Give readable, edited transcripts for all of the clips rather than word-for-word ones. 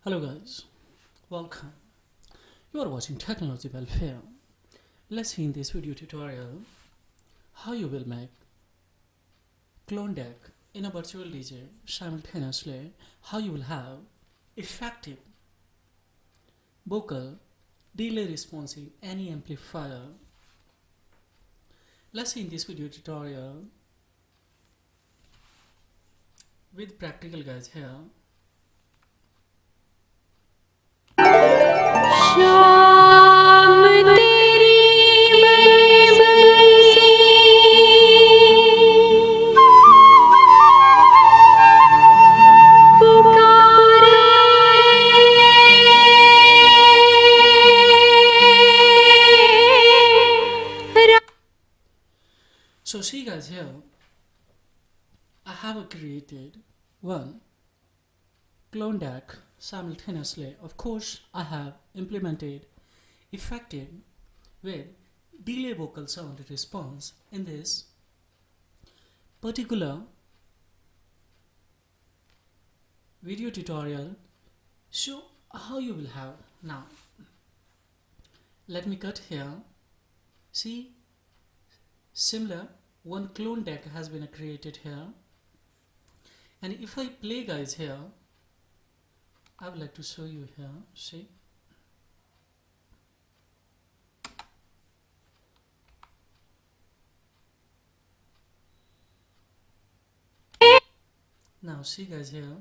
Hello guys, welcome. You are watching Technology Welfare. Let's see in this video tutorial how you will make clone deck in a virtual DJ simultaneously, how you will have effective vocal delay response in any amplifier. Let's see in this video tutorial with practical guys here. So see guys here, I have created one clone deck simultaneously. Of course, I have implemented effective with delay vocal sound response in this particular video tutorial. Show how you will have now. Let me cut here. See, similar one clone deck has been created here, and if I play guys here, I would like to show you here. See, now see guys here,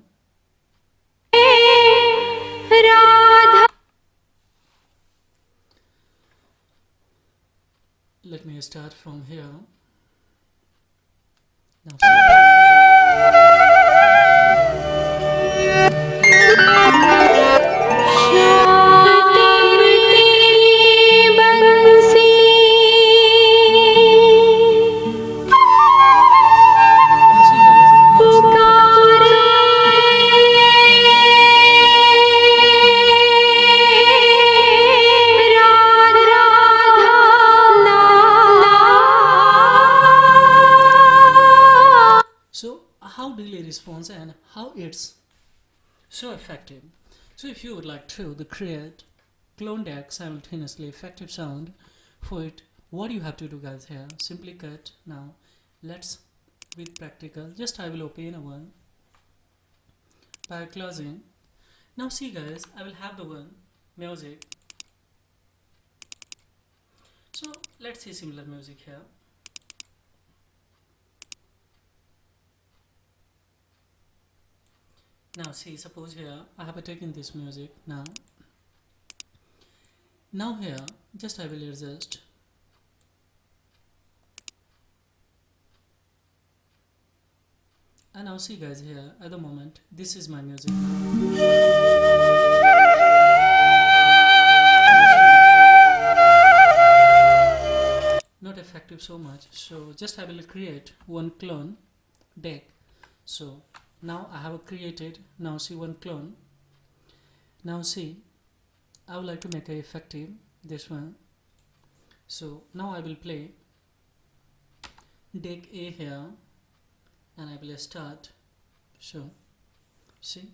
let me start from here. Now so how delay response and how it's so effective. So if you would like to create clone deck simultaneously effective sound for it, what you have to do guys here, simply cut. Now let's with practical, just I will open a one by closing. Now see guys, I will have the one music. So let's see similar music here. Now see, suppose here I have taken this music. Now here just I will adjust. And now see guys here, at the moment this is my music now. Not effective so much, so just I will create one clone deck. So now I have created, now see one clone. Now see, I would like to make a effective this one. So now I will play deck A here, and I will start. So see,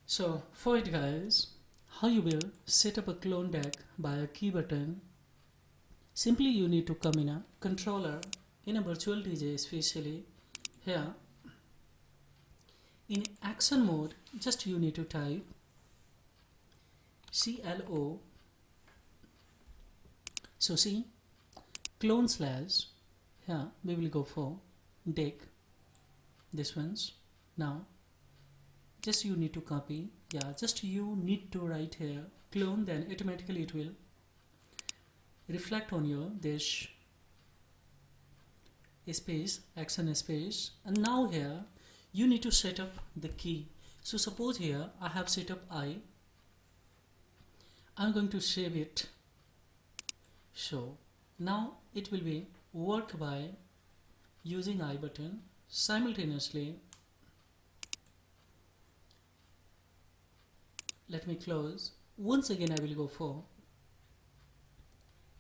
so for it guys, how you will set up a clone deck by a key button. Simply you need to come in a controller in a virtual DJ, especially here in action mode. Just you need to type CLO. So see, clone slash, here we will go for deck, this one's. Now just you need to copy, just you need to write here clone, then automatically it will reflect on your this space, action space. And now here you need to set up the key. So suppose here I have set up I'm going to save it. So now it will be work by using I button simultaneously. Let me close. Once again I will go for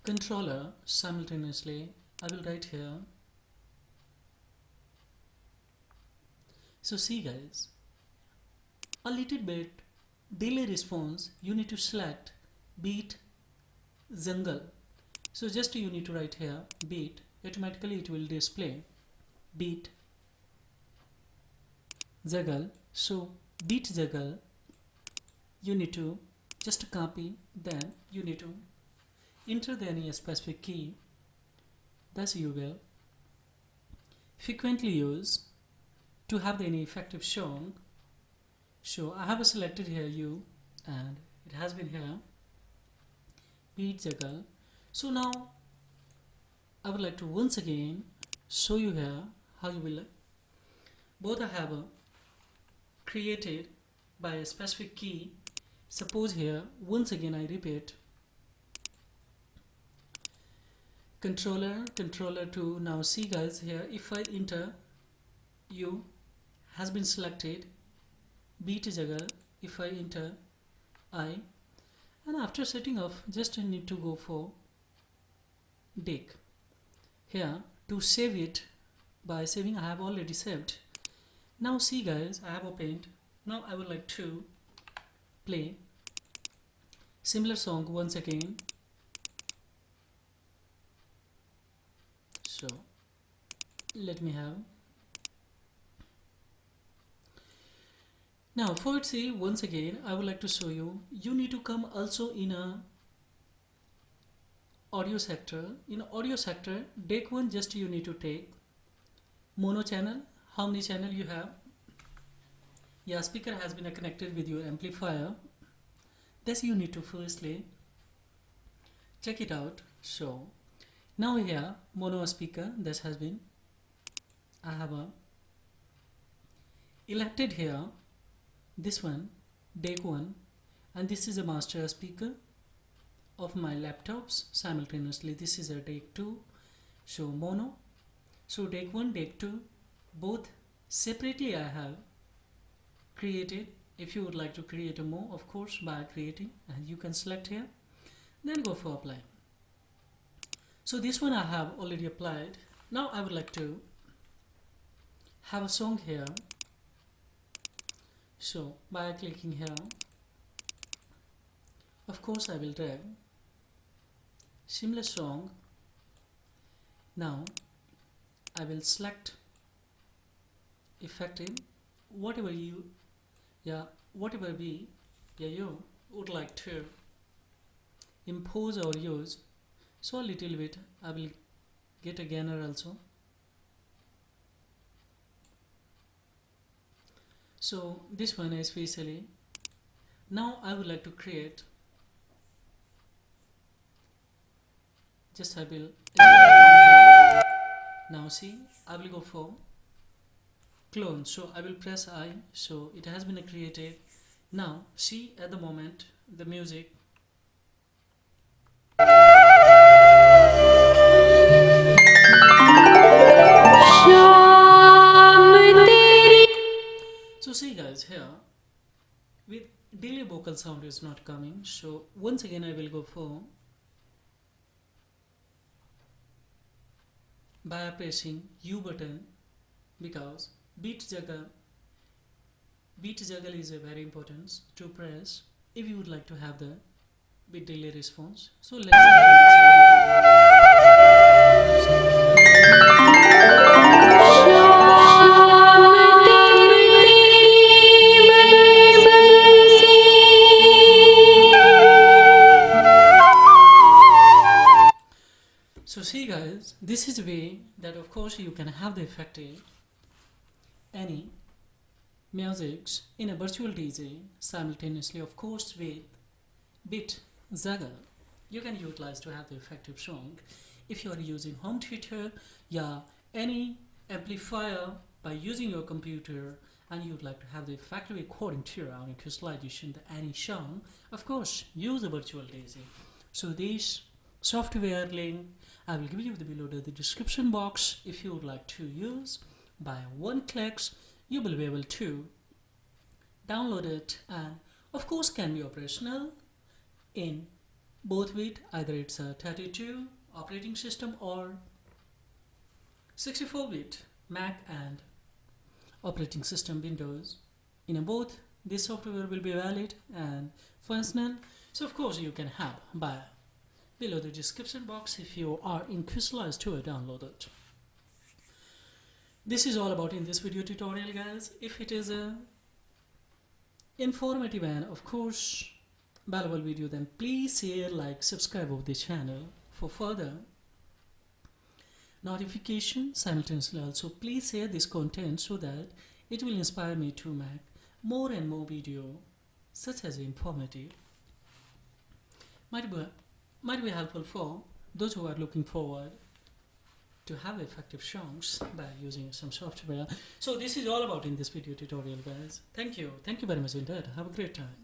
controller simultaneously. I will write here. So see guys, a little bit delay response, you need to select beat jungle. So just you need to write here beat, automatically it will display beat juggle. So beat juggle, you need to just copy, then you need to enter the any specific key that you will frequently use to have the any effective song. So I have selected here you, and it has been here beat juggle. So now I would like to once again show you here how you will both I have created by a specific key. Suppose here once again I repeat controller 2. Now see guys, here if I enter U has been selected beat juggle, if I enter I, and after setting off just I need to go for deck. Here to save it, by saving I have already saved. Now see guys, I have opened. Now I would like to play similar song once again. So let me have. Now for it, see once again I would like to show you, you need to come also in a audio sector. In audio sector, deck 1 just you need to take mono channel. How many channel you have? Yeah, speaker has been connected with your amplifier. This you need to firstly check it out. So now here mono speaker, this has been, I have a elected here this one deck 1, and this is a master speaker of my laptops. Simultaneously this is a deck 2, so mono. So deck 1 deck 2 both separately I have created. If you would like to create a more, of course by creating, and you can select here, then go for apply. So this one I have already applied. Now I would like to have a song here. So by clicking here, of course I will drag similar song. Now I will select effective, whatever you you would like to impose or use. So a little bit I will get a gainer also. So this one especially. Now I would like to create, just I will now see I will go for clone. So I will press I, so it has been created. Now see at the moment the music. So see guys, here with delay vocal sound is not coming. So once again I will go for, by pressing U button, because beat juggle is a very important to press if you would like to have the bit delay response. So let's so see guys, this is a way that of course you can have the effective any musics in a virtual DJ simultaneously, of course with bit juggle. You can utilize to have the effective song if you are using home theater, any amplifier by using your computer, and you would like to have the effective recording to your own visualization any song. Of course use the virtual DJ. So this software link I will give you below the description box. If you would like to use, by one click you will be able to download it, and of course can be operational in both with either it's a 32 operating system or 64-bit Mac and operating system Windows. In both, this software will be valid and functional. So of course you can have by below the description box if you are inclined to download it. This is all about in this video tutorial, guys. If it is a informative and of course valuable video, then please share, like, subscribe of the channel for further notification. Simultaneously also please share this content so that it will inspire me to make more and more video such as informative, might be helpful for those who are looking forward to have effective songs by using some software. So this is all about in this video tutorial, guys. Thank you very much indeed. Have a great time.